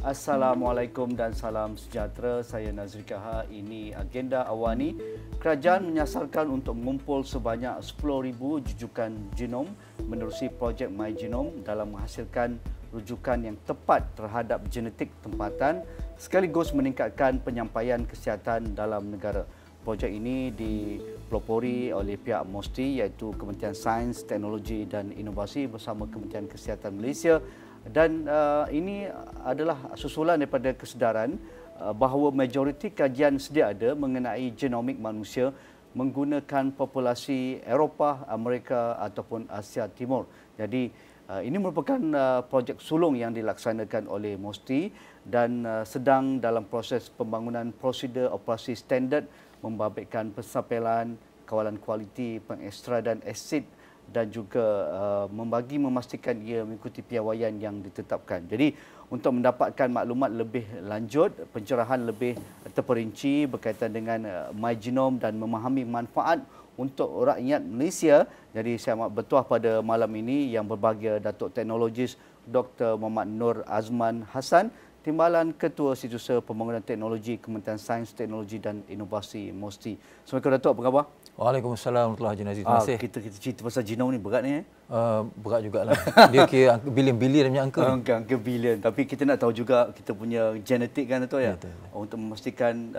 Assalamualaikum dan salam sejahtera. Saya Nazri Kaha. Ini agenda awani. Kerajaan menyasarkan untuk mengumpul sebanyak 10,000 rujukan genom menerusi projek MyGenome dalam menghasilkan rujukan yang tepat terhadap genetik tempatan sekaligus meningkatkan penyampaian kesihatan dalam negara. Projek ini dipelopori oleh pihak MOSTI iaitu Kementerian Sains, Teknologi dan Inovasi bersama Kementerian Kesihatan Malaysia. Dan ini adalah susulan daripada kesedaran bahawa majoriti kajian sedia ada mengenai genomik manusia menggunakan populasi Eropah, Amerika ataupun Asia Timur. Jadi ini merupakan projek sulung yang dilaksanakan oleh MOSTI dan sedang dalam proses pembangunan prosedur operasi standard membabitkan pensampaian, kawalan kualiti, pengekstradan asid dan juga memastikan ia mengikuti piawaian yang ditetapkan. Jadi untuk mendapatkan maklumat lebih lanjut, pencerahan lebih terperinci berkaitan dengan MyGenome dan memahami manfaat untuk rakyat Malaysia. Jadi saya amat bertuah pada malam ini yang berbahagia Datuk Teknologis Dr. Muhammad Nur Azman Hassan, Timbalan Ketua Setiausaha Pembangunan Teknologi Kementerian Sains, Teknologi dan Inovasi MOSTI. Assalamualaikum Datuk, apa khabar? Waalaikumsalam warahmatullahi wabarakatuh. Terima kasih. Kita cerita pasal genom ni berat ni. Berat jugalah. Dia kira bilion-bilion punya angka. Angka bilion. Tapi kita nak tahu juga kita punya genetik kan Datuk ya. Betul. Untuk memastikan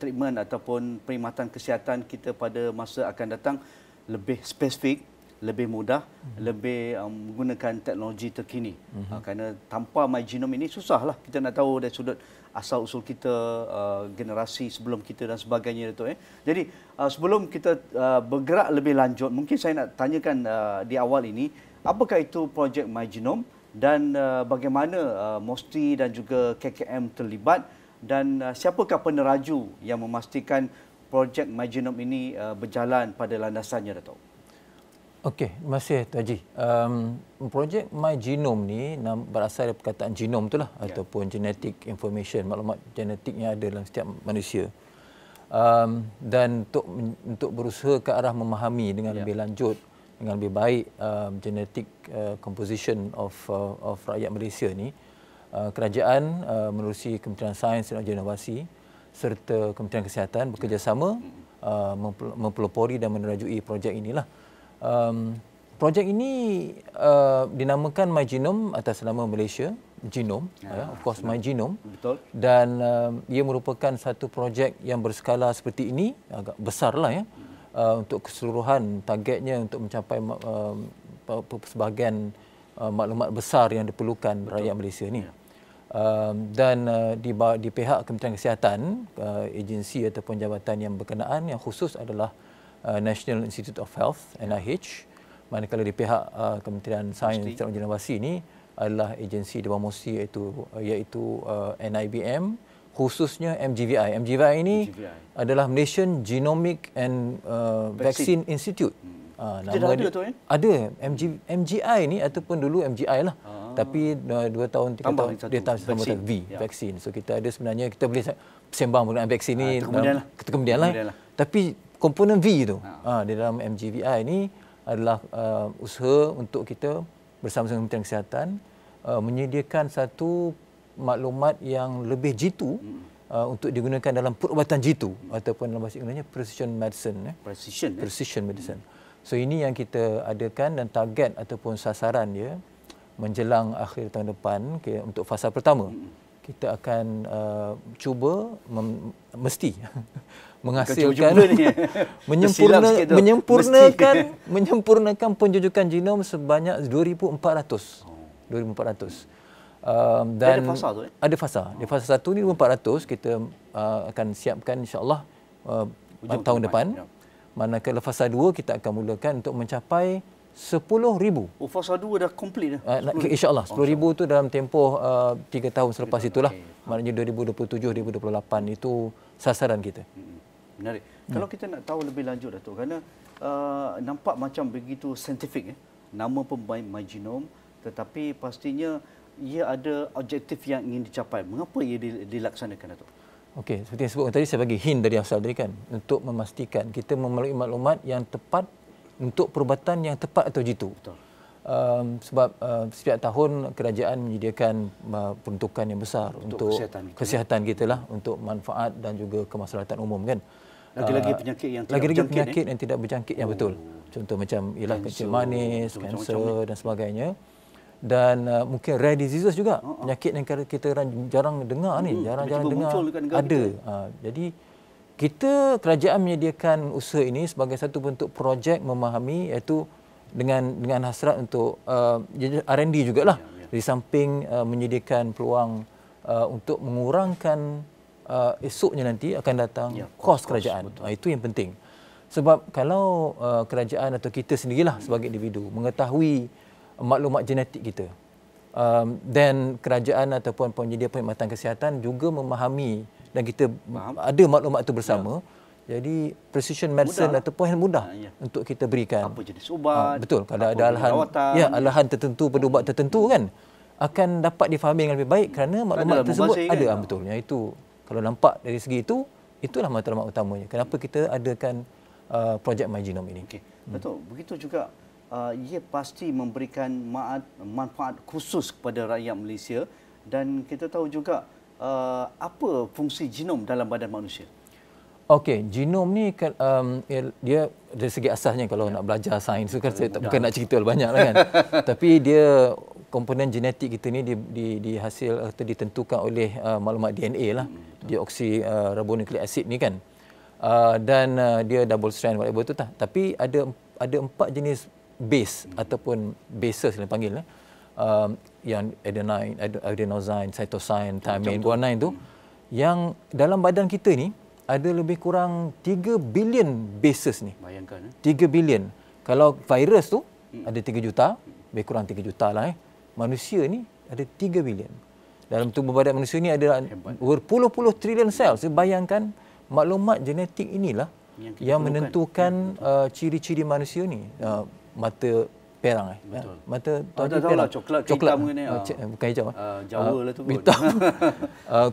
treatment ataupun perkhidmatan kesihatan kita pada masa akan datang lebih spesifik, lebih mudah, lebih menggunakan teknologi terkini. Kerana tanpa MyGenome ini susahlah kita nak tahu dari sudut asal usul kita, generasi sebelum kita dan sebagainya Datuk. Jadi sebelum kita bergerak lebih lanjut, mungkin saya nak tanyakan di awal ini, apakah itu projek MyGenome dan bagaimana MOSTI dan juga KKM terlibat dan siapakah peneraju yang memastikan projek MyGenome ini berjalan pada landasannya Datuk? Okey, terima kasih Tuan Haji. Projek MyGenome ni berasal dari perkataan genom itulah ataupun genetic information, maklumat genetik yang ada dalam setiap manusia. Dan untuk berusaha ke arah memahami dengan lebih lanjut, dengan lebih baik genetic composition of rakyat Malaysia ni, kerajaan menerusi Kementerian Sains dan Inovasi serta Kementerian Kesihatan bekerjasama mempelopori dan menerajui projek inilah. Projek ini dinamakan MyGenome atas nama Malaysia Genome, of course MyGenome. Betul. Dan ia merupakan satu projek yang berskala seperti ini, agak besarlah ya. Untuk keseluruhan targetnya untuk mencapai sebahagian maklumat besar yang diperlukan rakyat Malaysia ni. Dan di pihak Kementerian Kesihatan, agensi ataupun jabatan yang berkenaan yang khusus adalah National Institute of Health, NIH, manakala di pihak Kementerian Sains dan Inovasi ini adalah agensi di bawah MOSTI iaitu NIBM, khususnya MGVI. MGVI ini adalah Malaysian Genomic and Vaccine Institute. Nama dia ada MGI ni ataupun dulu MGI lah. Tapi 2 tahun 3 tahun dia tambah V, vaksin. So kita ada sebenarnya kita boleh sembang menggunakan vaksin ni kemudian lah. Tapi komponen V itu di dalam MGVI ini adalah usaha untuk kita bersama dengan Kementerian Kesihatan menyediakan satu maklumat yang lebih jitu untuk digunakan dalam perubatan jitu ataupun dalam bahasa Inggerisnya precision medicine. Precision medicine. So ini yang kita adakan dan target ataupun sasaran dia menjelang akhir tahun depan untuk fasa pertama. Kita akan cuba mesti menghasilkan menyempurnakan penjujukan genom sebanyak 2,400. Dan ada fasa. Di fasa 1 ni 2,400 kita akan siapkan insya-Allah tahun depan. Manakala fasa 2 kita akan mulakan untuk mencapai 10,000. Oh, fasa 2 dah komplit dah. InsyaAllah 10,000 tu dalam tempoh 3 tahun selepas itulah. Maknanya 2027-2028 itu sasaran kita. Menarik. Kalau kita nak tahu lebih lanjut Datuk, kerana nampak macam begitu saintifik nama pun MyGenome, tetapi pastinya ia ada objektif yang ingin dicapai. Mengapa ia dilaksanakan Datuk? Okey, seperti yang sebutkan tadi, saya bagi hint dari asal tadi kan, untuk memastikan kita memerlukan maklumat yang tepat untuk perubatan yang tepat atau jitu. Betul. sebab setiap tahun kerajaan menyediakan peruntukan yang besar untuk kesihatan kita lah, untuk manfaat dan juga kemaslahatan umum kan. Lagi-lagi penyakit yang tidak berjangkit yang betul. Contoh macam ialah kencing manis, kanser dan sebagainya. Dan mungkin rare diseases juga, penyakit yang kita jarang dengar ni, jarang-jarang dengar ada. Jadi kita kerajaan menyediakan usaha ini sebagai satu bentuk projek memahami, iaitu dengan hasrat untuk R&D jugalah. Di samping menyediakan peluang untuk mengurangkan esoknya nanti akan datang kos kerajaan. Itu yang penting. Sebab kalau kerajaan atau kita sendirilah sebagai individu mengetahui maklumat genetik kita, dan kerajaan ataupun penyedia perkhidmatan kesihatan juga memahami dan kita ada maklumat itu bersama, jadi precision medicine ataupun mudah untuk kita berikan. Apa jenis ubat? Betul. Kalau ada alahan tertentu pada ubat tertentu kan, akan dapat difahami dengan lebih baik kerana maklumat tersebut ada. Betul. Yang itu kalau nampak dari segi itu, itulah matlamat utamanya. Kenapa kita adakan projek My Genome ini? Betul. Begitu juga ia pasti memberikan manfaat khusus kepada rakyat Malaysia, dan kita tahu juga apa fungsi genom dalam badan manusia. Okey, genom ni dia dari segi asasnya, kalau nak belajar sains tu kan saya bukan nak cerita banyak lah kan. Tapi dia komponen genetik kita ni dihasil atau ditentukan oleh maklumat DNA lah, deoksiribonukleik asid ni kan. Dan dia double strand whatever tu tah. Tapi ada 4 jenis base ataupun bases yang panggil yang adenine, adenosine, cytosine, thymine, guanine tu, yang dalam badan kita ni ada lebih kurang 3 billion bases ni. Bayangkan 3 billion. Kalau virus tu ada 3 juta, lebih kurang 3 juta lah Manusia ni ada 3 billion. Dalam tubuh badan manusia ni ada berpuluh-puluh trilion sel. Saya bayangkan maklumat genetik inilah yang menentukan ciri-ciri manusia ni. Mata perang mata perang, coklat hitam ni, bukan hijau, Jawa lah tu hitam.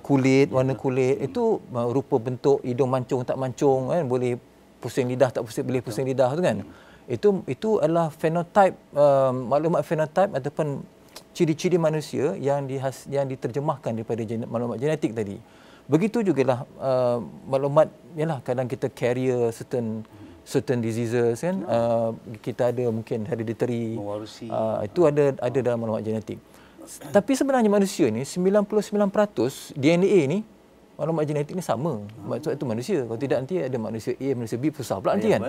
Kulit, warna kulit itu rupa bentuk hidung mancung tak mancung kan, boleh pusing lidah tak boleh pusing lidah tu kan. Itu adalah fenotype, maklumat fenotype ataupun ciri-ciri manusia yang diterjemahkan daripada maklumat genetik tadi. Begitu jugalah maklumat, yalah kadang kita carrier certain diseases kan, kita ada mungkin hereditary, itu ada dalam maklumat genetik. Tapi sebenarnya manusia ni 99% DNA ni, maklumat genetik ni sama. Sebab itu manusia. Kalau tidak nanti ada manusia A, manusia B, susah pula nanti kan.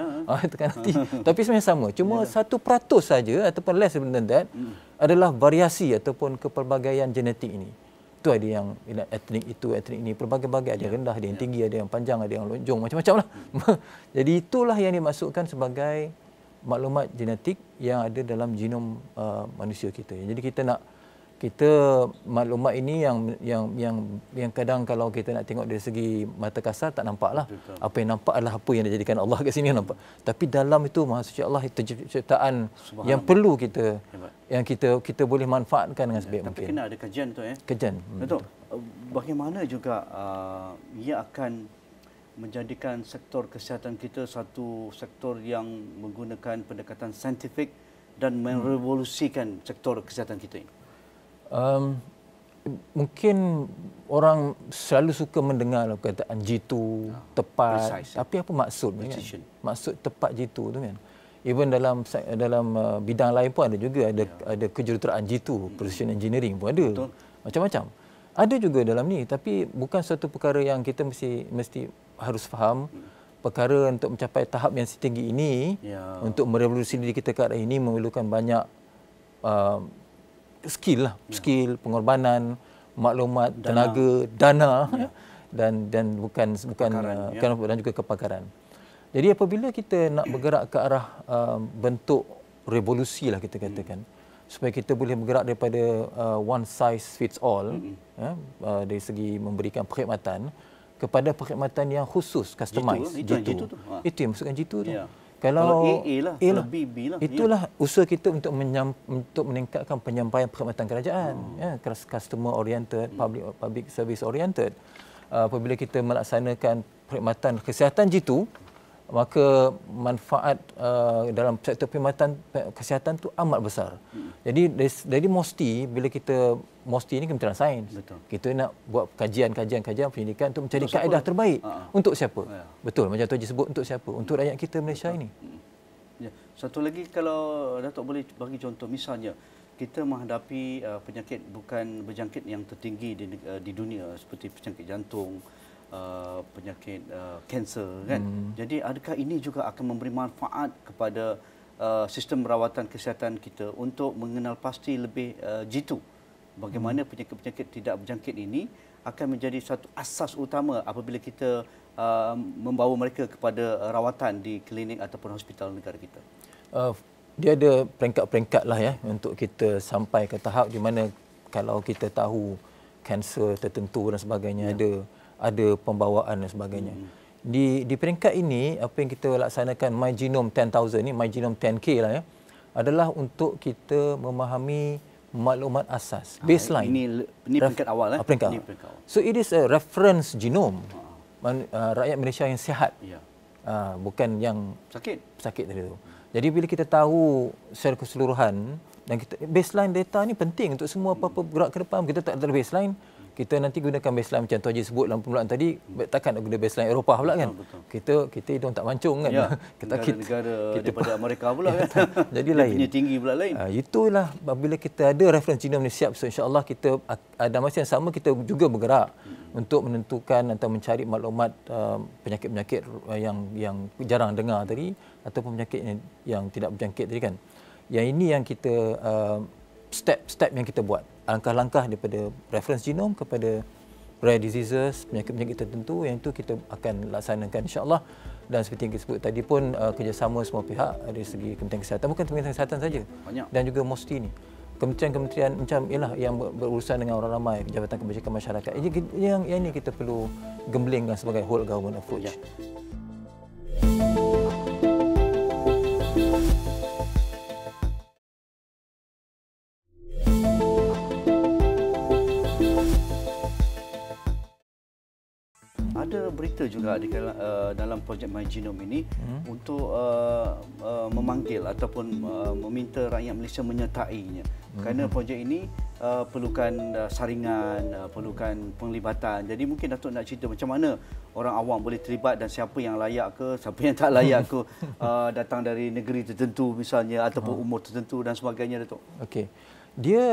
Tekan nanti. Tapi sebenarnya sama. Cuma 1% saja ataupun less than that adalah variasi ataupun kepelbagaian genetik ini. Itu ada yang etnik itu, etnik ini, berbagai-bagai, ada yang rendah, ada yang tinggi, ada yang panjang, ada yang lonjong, macam-macam lah. Jadi itulah yang dimasukkan sebagai maklumat genetik yang ada dalam genom manusia kita. Jadi kita maklumat ini yang kadang kalau kita nak tengok dari segi mata kasar tak nampaklah. Apa yang nampak adalah apa yang dijadikan Allah kat sini nampak. Tapi dalam itu Maha Suci Allah, itu ciptaan yang perlu kita boleh manfaatkan dengan sebaik mungkin. Tapi kena ada kajian tu Kajian. Betul. Bagaimana juga ia akan menjadikan sektor kesihatan kita satu sektor yang menggunakan pendekatan saintifik dan merevolusikan sektor kesihatan kita ini? Mungkin orang selalu suka mendengar perkataan jitu, tepat. Tapi apa maksudnya kan? Maksud tepat jitu tu kan. Even dalam bidang lain pun ada juga, ada kejuruteraan jitu, precision engineering pun ada. Betul. Macam-macam. Ada juga dalam ni, tapi bukan satu perkara yang kita mesti harus faham. Perkara untuk mencapai tahap yang setinggi ini, untuk merevolusi diri kita ke arah ini memerlukan banyak skill, pengorbanan, maklumat, tenaga, dana dan bukan dan juga kepakaran. Jadi apabila kita nak bergerak ke arah bentuk revolusi lah kita katakan, supaya kita boleh bergerak daripada one size fits all dari segi memberikan perkhidmatan kepada perkhidmatan yang khusus, customize. Itu yang masukkan jitu tu. Kalau A lah, kalau B lah. Itulah usaha kita untuk meningkatkan penyampaian perkhidmatan kerajaan, customer oriented, public service oriented. Apabila kita melaksanakan perkhidmatan kesihatan jitu, maka manfaat dalam sektor perkhidmatan kesihatan tu amat besar. Jadi dari MOSTI, bila kita MOSTI ni Kementerian Sains, kita nak buat kajian pendidikan untuk mencari kaedah terbaik. Untuk siapa? Betul, macam Tuan Haji sebut, untuk siapa? Untuk rakyat kita Malaysia ini. Ya. Satu lagi, kalau Datuk boleh bagi contoh, misalnya kita menghadapi penyakit bukan berjangkit yang tertinggi di dunia seperti penyakit jantung, penyakit kanser, kan? Jadi adakah ini juga akan memberi manfaat kepada sistem rawatan kesihatan kita untuk mengenal pasti lebih jitu bagaimana penyakit-penyakit tidak berjangkit ini akan menjadi satu asas utama apabila kita membawa mereka kepada rawatan di klinik ataupun hospital negara kita? Dia ada peringkat-peringkat lah ya untuk kita sampai ke tahap di mana kalau kita tahu kanser tertentu dan sebagainya, ada pembawaan dan sebagainya. Di peringkat ini, apa yang kita laksanakan My Genome 10,000 ni, My Genome 10K lah ya, adalah untuk kita memahami maklumat asas, baseline. Ini peringkat awal. Peringkat awal. So it is a reference genome. Rakyat Malaysia yang sihat. Bukan yang sakit tadi tu. Jadi bila kita tahu secara keseluruhan dan kita baseline data ni penting untuk semua apa-apa bergerak ke depan. Kita tak ada baseline, kita nanti gunakan baseline macam Tuan Haji sebut dalam permulaan tadi, takkan nak guna baseline Eropah pula kan. Kita hidung tak mancung kan. Ya, negara daripada Amerika pula kan. Jadi lain. Punya tinggi pula lain. Itulah apabila kita ada reference genome ni siap, so insya-Allah kita ada masa yang sama kita juga bergerak untuk menentukan atau mencari maklumat penyakit-penyakit yang jarang dengar tadi ataupun penyakit yang tidak berjangkit tadi kan. Yang ini yang kita step-step yang kita buat. Langkah-langkah daripada reference genome kepada rare diseases, penyakit-penyakit tertentu, yang itu kita akan laksanakan insya-Allah. Dan seperti yang kita sebut tadi pun kerjasama semua pihak dari segi Kementerian Kesihatan, bukan Kementerian Kesihatan saja, dan juga MOSTI ni. Kementerian-kementerian macam ialah yang berurusan dengan orang ramai, Jabatan Kebajikan Masyarakat. Yang ini kita perlu gemblengkan sebagai whole government approach. Ada berita juga dalam projek My Genome ini untuk memanggil ataupun meminta rakyat Malaysia menyertainya. Kerana projek ini perlukan saringan, perlukan penglibatan. Jadi mungkin Datuk nak cerita macam mana orang awam boleh terlibat dan siapa yang layak ke, siapa yang tak layak ke datang dari negeri tertentu misalnya ataupun umur tertentu dan sebagainya, Datuk. Okey. Dia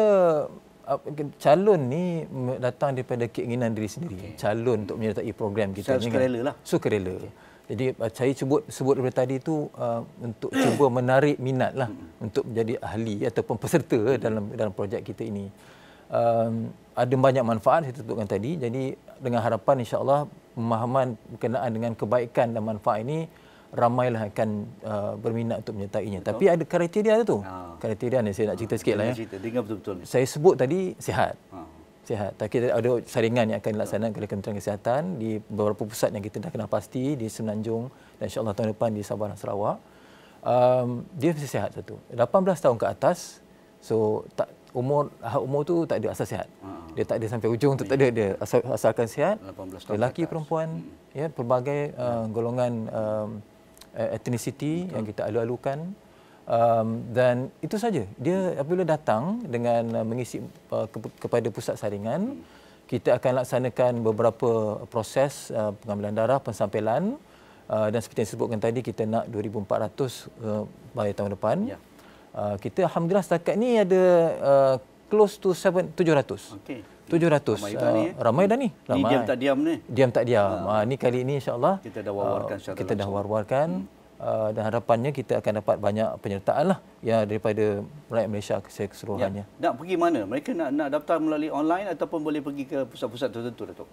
calon ni datang daripada keinginan diri sendiri. Calon untuk menyertai program kita ni sukarela lah. Sukarela. Jadi saya sebut daripada tadi tu untuk cuba menarik minat lah untuk menjadi ahli ataupun peserta dalam projek kita ini. Ada banyak manfaat saya sebutkan tadi. Jadi dengan harapan insya-Allah pemahaman berkenaan dengan kebaikan dan manfaat ini ramailah akan berminat untuk menyertainya. Betul. Tapi ada kriteria tu. Kriteria ni saya nak cerita sikit lah ya. Dengar betul-betul. Saya sebut tadi sihat. Sihat. Tapi ada saringan yang akan dilaksanakan oleh Kementerian Kesihatan di beberapa pusat yang kita dah kenal pasti di Semenanjung dan insya-Allah tahun depan di Sabah dan Sarawak. Dia mesti sihat satu. 18 tahun ke atas. So umur tu tak ada asas sihat. Dia tak ada sampai ujung tu, tak ada dia asalkan sihat. Lelaki perempuan ya, pelbagai golongan ethnicity yang kita alu-alukan, dan itu saja. Dia apabila datang dengan mengisi kepada pusat saringan, kita akan laksanakan beberapa proses pengambilan darah, pensampelan, dan seperti yang disebutkan tadi kita nak 2,400 pada tahun depan. Kita alhamdulillah setakat ni ada close to 700. Okey. 700. Ramai dah ni. Ramai. Ni diam tak diam ni. Diam tak diam. Ni kali ini insya-Allah kita dah war-warkan secara langsung. Dan harapannya kita akan dapat banyak penyertaan lah ya daripada rakyat Malaysia keseluruhannya. Nak pergi mana? Mereka nak daftar melalui online ataupun boleh pergi ke pusat-pusat tertentu, Datuk?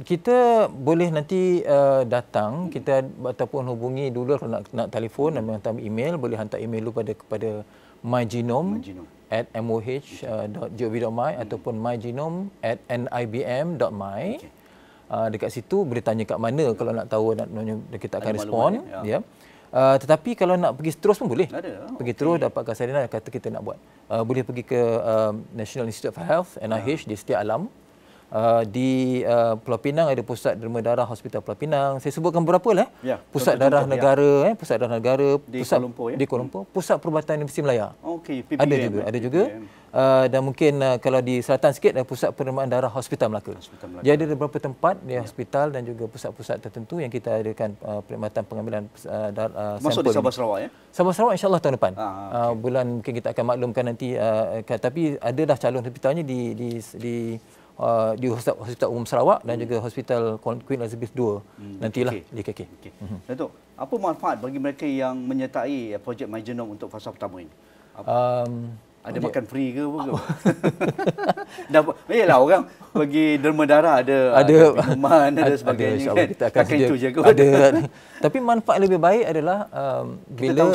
Kita boleh nanti datang, kita ataupun hubungi dulu kalau nak telefon dan hantar email, boleh hantar email dulu kepada mygenome@moh.gov.my ataupun mygenome@nibm.my. Dekat situ boleh tanya kat mana kalau nak tahu, kita akan respon. Ya. Tetapi kalau nak pergi terus pun boleh. Pergi terus dapatkan salinan kata kita nak buat. Boleh pergi ke National Institute of Health, NIH, di Setia Alam. Di Pulau Pinang ada Pusat Derma Darah Hospital Pulau Pinang. Saya sebutkan beberapa lah. Ya, Pusat Darah Negara, Pusat Darah Negara di pusat, Kuala Lumpur, ya? di Kuala Lumpur, Pusat Perubatan Universiti Melaya. Okey, Ada juga. Dan mungkin kalau di selatan sikit ada Pusat Penerimaan Darah Hospital Melaka. Dia ada beberapa tempat di hospital dan juga pusat-pusat tertentu yang kita adakan perkhidmatan pengambilan sampel. Masuk di Sabah Sarawak, ya? Sabah Sarawak insya-Allah tahun depan. Okay. Bulan mungkin kita akan maklumkan nanti, tapi ada dah calon hospitalnya di Hospital Umum Sarawak dan juga Hospital Queen Elizabeth II nantilah di KK. Datuk, apa manfaat bagi mereka yang menyertai projek MyGenome untuk fasa pertama ini? Ada makan free ke apa ke? Yalah, orang bagi derma darah ada minuman, ada sebagainya. Ada, kita akan itu je. Ada. Tapi manfaat lebih baik adalah kita bila tahu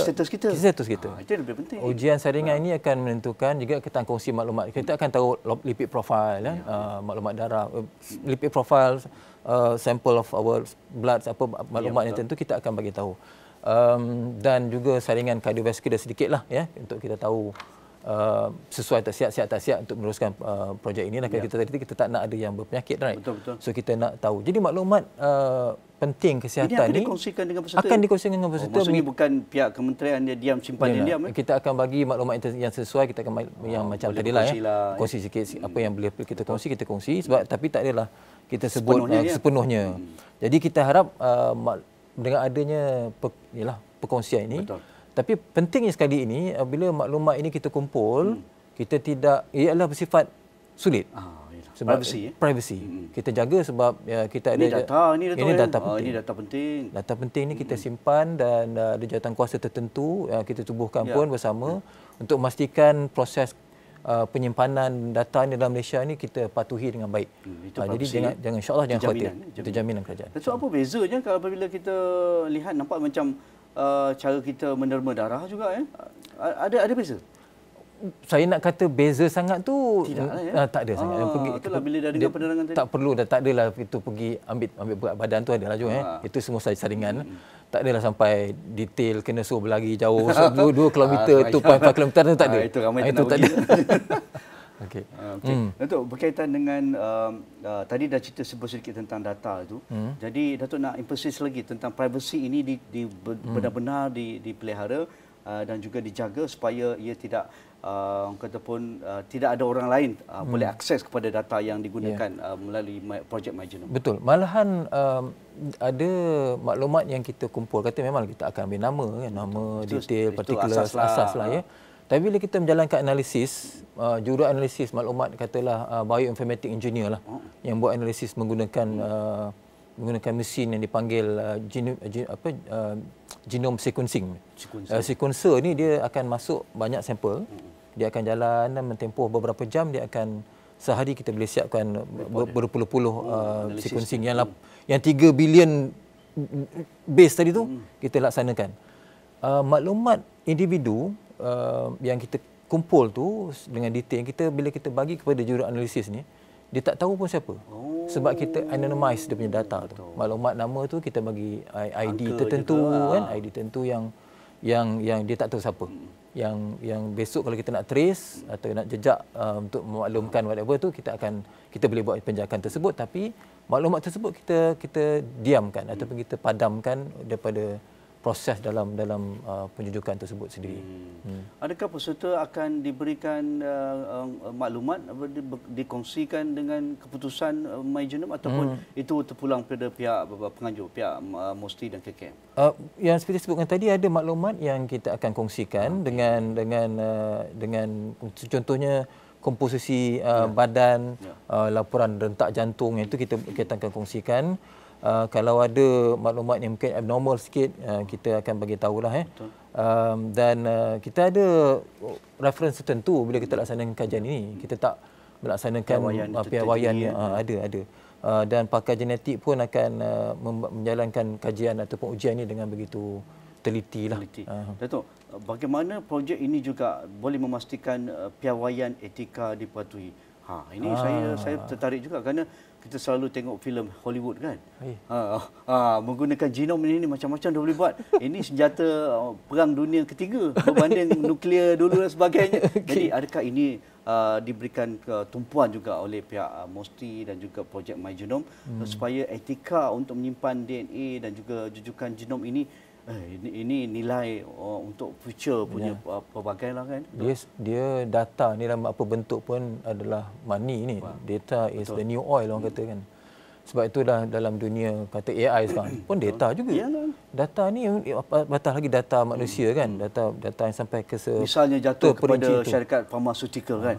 status kita. Itu lebih penting. Ujian saringan ini akan menentukan juga kita akan kongsi maklumat. Kita akan tahu lipid profile, maklumat darah, lipid profile, sample of our blood, apa maklumat yang tentu kita akan bagi tahu. Dan juga saringan kardiovaskular sedikitlah ya untuk kita tahu sesuai tak siap untuk meneruskan projek ini. Kita tak nak ada yang berpenyakit, right? Betul. So kita nak tahu. Jadi maklumat penting kesihatan ini akan dikongsikan dengan peserta. Akan dikongsikan dengan peserta. Maksudnya bukan pihak kementerian dia diam simpan dia diam. Kita akan bagi maklumat yang sesuai. Kita akan yang macam tadilah kongsi sikit apa yang boleh kita kongsi sebab tapi tak adalah kita sebut sepenuhnya. Jadi kita harap dengan adanya perkongsian ini. Betul. Tapi pentingnya sekali ini bila maklumat ini kita kumpul, kita tidak ialah bersifat sulit. Sebab privacy. Kita jaga sebab kita ada ini data penting. Ini data penting. Data penting ini kita simpan dan ada jawatankuasa tertentu kita tubuhkan pun bersama untuk memastikan proses penyimpanan data ini dalam Malaysia ini kita patuhi dengan baik. Jadi jangan insya-Allah jangan khawatir. Itu jaminan kerajaan. So apa bezanya kalau apabila kita lihat nampak macam cara kita menderma darah juga ya? Ada beza? Saya nak kata beza sangat tu tak ada sangat. Itulah bila dah dengar penerangan tadi. Tak perlu dah, tak adalah itu pergi ambil berat badan tu adalah juga Itu semua saringan. Tak adalah sampai detail kena suruh berlari jauh 2 km, 2.5 km tu tak ada. Itu ramai itu tak ada. Okey. Datuk, berkaitan dengan tadi dah cerita sedikit tentang data itu. Jadi Datuk nak emphasize lagi tentang privacy ini benar-benar dipelihara dan juga dijaga supaya ia tidak tidak ada orang lain boleh akses kepada data yang digunakan melalui projek MyGenome. Betul. Malahan ada maklumat yang kita kumpul, kata memang kita akan ambil nama, detail, particular, asas lah ya. Tapi bila kita menjalankan analisis, juru analisis maklumat katalah bioinformatic engineer lah yang buat analisis menggunakan mesin yang dipanggil genome sequencing. Sequencer ni dia akan masuk banyak sampel, dia akan jalan dan mentempuh beberapa jam, dia akan sehari kita boleh siapkan berpuluh-puluh sequencing yang 3 bilion base tadi tu kita laksanakan. Maklumat individu yang kita kumpul tu dengan detail bila kita bagi kepada juru analisis ni, dia tak tahu pun siapa. Sebab kita anonymize dia punya data tu. Maklumat nama tu kita bagi ID tertentu ID tertentu yang dia tak tahu siapa. Yang besok kalau kita nak trace atau nak jejak untuk memaklumkan whatever tu kita boleh buat penjagaan tersebut, tapi maklumat tersebut kita diamkan ataupun kita padamkan daripada proses dalam penjujukan tersebut sendiri. Adakah peserta akan diberikan maklumat dikongsikan dengan keputusan MyGenome ataupun itu terpulang pada pihak penganjur, pihak MOSTI dan KKM? Yang seperti sebutkan tadi ada maklumat yang kita akan kongsikan dengan contohnya komposisi badan, laporan rentak jantung, itu kita akan kongsikan. Kalau ada maklumat yang mungkin abnormal sikit, kita akan bagi tahulah dan kita ada reference tertentu bila kita laksanakan kajian ini. Kita tak melaksanakan piawaian ada. Dan pakar genetik pun akan menjalankan kajian ataupun ujian ini dengan begitu telitilah. Datuk, bagaimana projek ini juga boleh memastikan piawaian etika dipatuhi? Ini saya tertarik juga kerana kita selalu tengok filem Hollywood kan. Menggunakan genom ini macam-macam dah boleh buat. Ini senjata perang dunia ketiga berbanding nuklear dulu dan sebagainya. Jadi adakah ini diberikan tumpuan juga oleh pihak MOSTI dan juga projek MyGenome supaya etika untuk menyimpan DNA dan juga jujukan genom ini ini nilai untuk future punya pelbagai lah kan. Dia data ni dalam apa bentuk pun adalah money ni. Data is the new oil orang kata kan. Sebab itu dah dalam dunia kata AI sekarang pun data juga. Data ni batas lagi data manusia kan. Data yang sampai ke misalnya jatuh kepada syarikat pharmaceutical kan.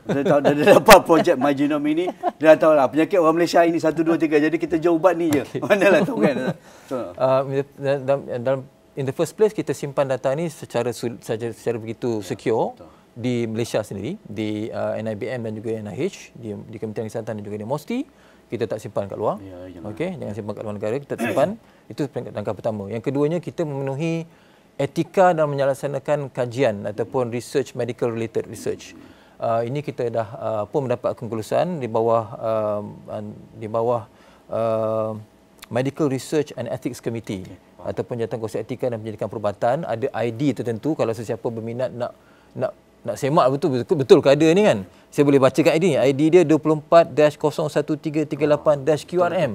Dia dapat projek MyGenome ini, dia dah tahu lah penyakit orang Malaysia ini 1 2 3. Jadi kita jual ubat ni je. Manalah tahu kan. In the first place kita simpan data ni secara begitu secure di Malaysia sendiri, di NIBM dan juga NIH, di Kementerian Kesihatan dan juga di MOSTI. Kita tak simpan kat luar. Okey, jangan simpan kat luar negara, kita simpan. Itu langkah pertama. Yang keduanya, kita memenuhi etika dalam menyelaksanakan kajian ataupun research, medical related research. Ini kita dah pun mendapat kelulusan di bawah Medical Research and Ethics Committee ataupun Jawatankuasa Etika dan Pendidikan Perubatan. Ada ID tertentu kalau sesiapa berminat nak semak betul ke ada ni kan. Saya boleh bacakan ID ni. ID dia 24-01338-QRM.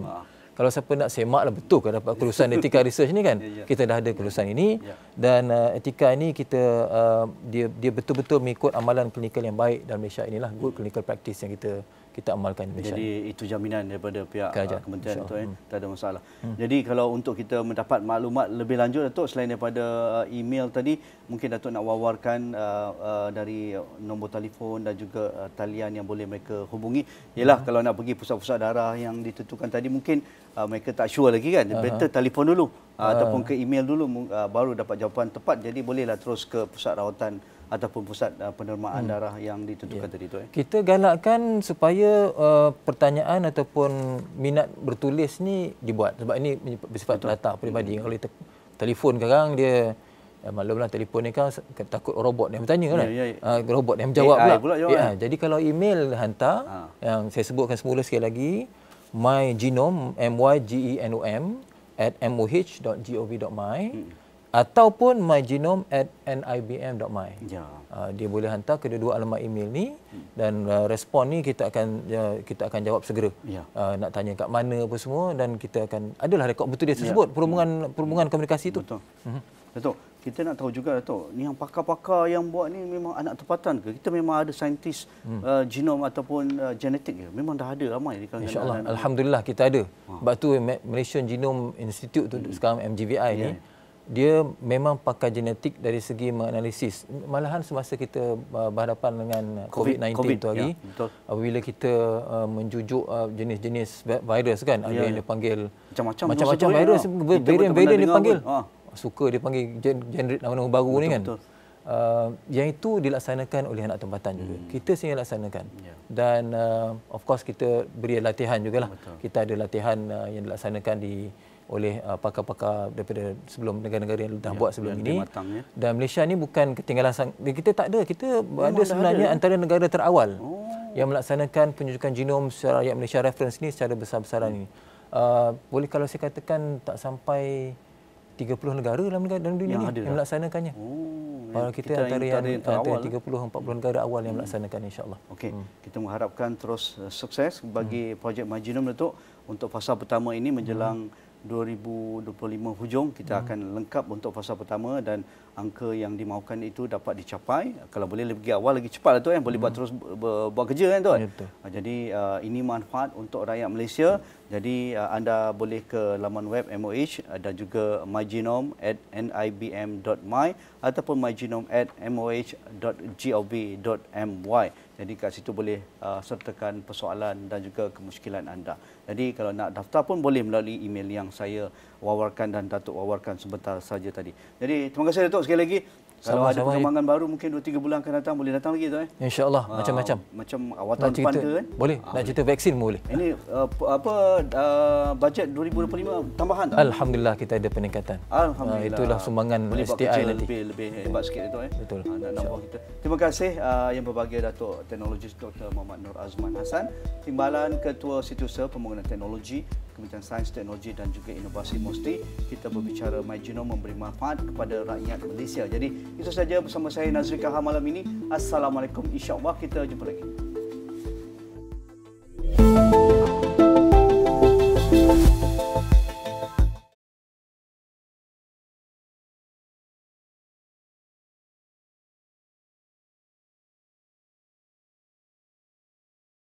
Kalau siapa nak semak lah betul ke dapat kelulusan etika research ni kan. Kita dah ada kelulusan ini dan etika ini dia betul-betul mengikut amalan klinikal yang baik dalam Malaysia. Inilah good clinical practice yang kita amalkan di Malaysia. Jadi itu jaminan daripada pihak kementerian itu tak ada masalah. Jadi kalau untuk kita mendapat maklumat lebih lanjut Datuk, selain daripada email tadi, mungkin Datuk nak wawarkan dari nombor telefon dan juga talian yang boleh mereka hubungi. Yalah kalau nak pergi pusat-pusat darah yang ditentukan tadi mungkin mereka tak sure lagi kan. Better telefon dulu ataupun ke email dulu baru dapat jawapan tepat. Jadi bolehlah terus ke pusat rawatan ataupun pusat pendermaan darah yang ditentukan tadi tu. Kita galakkan supaya pertanyaan ataupun minat bertulis ni dibuat sebab ini bersifat teratak peribadi. Kalau telefon sekarang dia maklumlah telefon ni kan takut robot yang bertanya kan. Robot yang menjawab pula. Jadi kalau email hantar yang saya sebutkan semula sekali lagi, MyGenome mygenom@moh.gov.my ataupun mygenome@nibm.my. Dia boleh hantar kedua-dua alamat email ni dan respon ni kita akan jawab segera. Nak tanya kat mana apa semua dan kita akan adalah rekod betul dia tersebut perhubungan komunikasi itu. Datuk, kita nak tahu juga Datuk, ni yang pakar-pakar yang buat ni memang anak tempatan ke? Kita memang ada saintis genom ataupun genetik ke? Memang dah ada ramai di kalangan. InsyaAllah, alhamdulillah kita ada. Sebab tu Malaysian Genome Institute tu sekarang MGVI ni dia memang pakar genetik dari segi menganalisis. Malahan semasa kita berhadapan dengan COVID-19 tu lagi, apabila kita menjujuk jenis-jenis virus kan, ada yang dipanggil macam-macam virus, varian dipanggil. Suka dipanggil generate nama-nama baru ni kan. Yang itu dilaksanakan oleh anak tempatan juga. Kita sini laksanakan. Dan of course kita beri latihan jugalah. Kita ada latihan yang dilaksanakan oleh pakar-pakar daripada sebelum negara-negara yang dah buat sebelum ini. Dan Malaysia ni bukan ketinggalan kita tak ada. Kita ada sebenarnya antara negara terawal yang melaksanakan penjujukan genom secara rakyat Malaysia reference ni secara besar-besaran ini. Boleh kalau saya katakan tak sampai 30 negara dalam dunia ni yang melaksanakannya. Kalau kita antara 30-40 negara awal yang melaksanakan insya-Allah. Okey, kita mengharapkan terus sukses bagi projek MyGenome Datuk untuk fasa pertama ini menjelang 2025 hujung. Kita akan lengkap untuk fasa pertama dan angka yang dimaukan itu dapat dicapai. Kalau boleh lebih awal lagi cepat tu boleh buat terus buat kerja kan tu. Jadi ini manfaat untuk rakyat Malaysia. Jadi anda boleh ke laman web MOH dan juga mygenome@nibm.my ataupun mygenome@moh.gov.my. Jadi kat situ boleh sertakan persoalan dan juga kemusykilan anda. Jadi kalau nak daftar pun boleh melalui email yang saya wawarkan dan Datuk wawarkan sebentar saja tadi. Jadi terima kasih Datuk sekali lagi. Kalau ada Sama-sama. perkembangan baru mungkin 2-3 bulan akan datang, boleh datang lagi tu InsyaAllah macam-macam. Macam awal tahun depan ke kan? Boleh. Nak cerita vaksin pun boleh. Ini bajet 2025 tambahan tak? Alhamdulillah kita ada peningkatan. Alhamdulillah. Itulah sumbangan boleh buat STI kerja nanti. lebih hebat sikit itu Betul. nak nambah kita. Terima kasih yang berbahagia Datuk Teknologis Dr. Muhammad Nur Azman Hassan, Timbalan Ketua Setiausaha Pembangunan Teknologi Kementerian Sains, Teknologi dan juga Inovasi MOSTI. Kita berbicara My Genome memberi manfaat kepada rakyat Malaysia. Jadi itu saja bersama saya Nazri Kahar malam ini. Assalamualaikum, insya-Allah kita jumpa lagi.